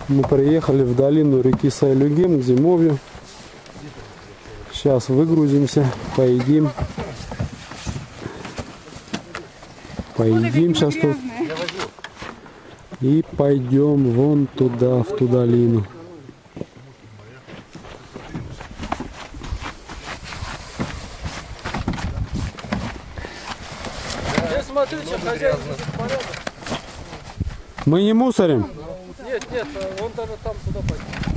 Мы приехали в долину реки Сайлюгем к зимовью. Сейчас выгрузимся, поедим. Поедим сейчас тут. И пойдем вон туда, в ту долину. Смотрите, хозяин порядок. Мы не мусорим. Нет, он даже там туда пойдет.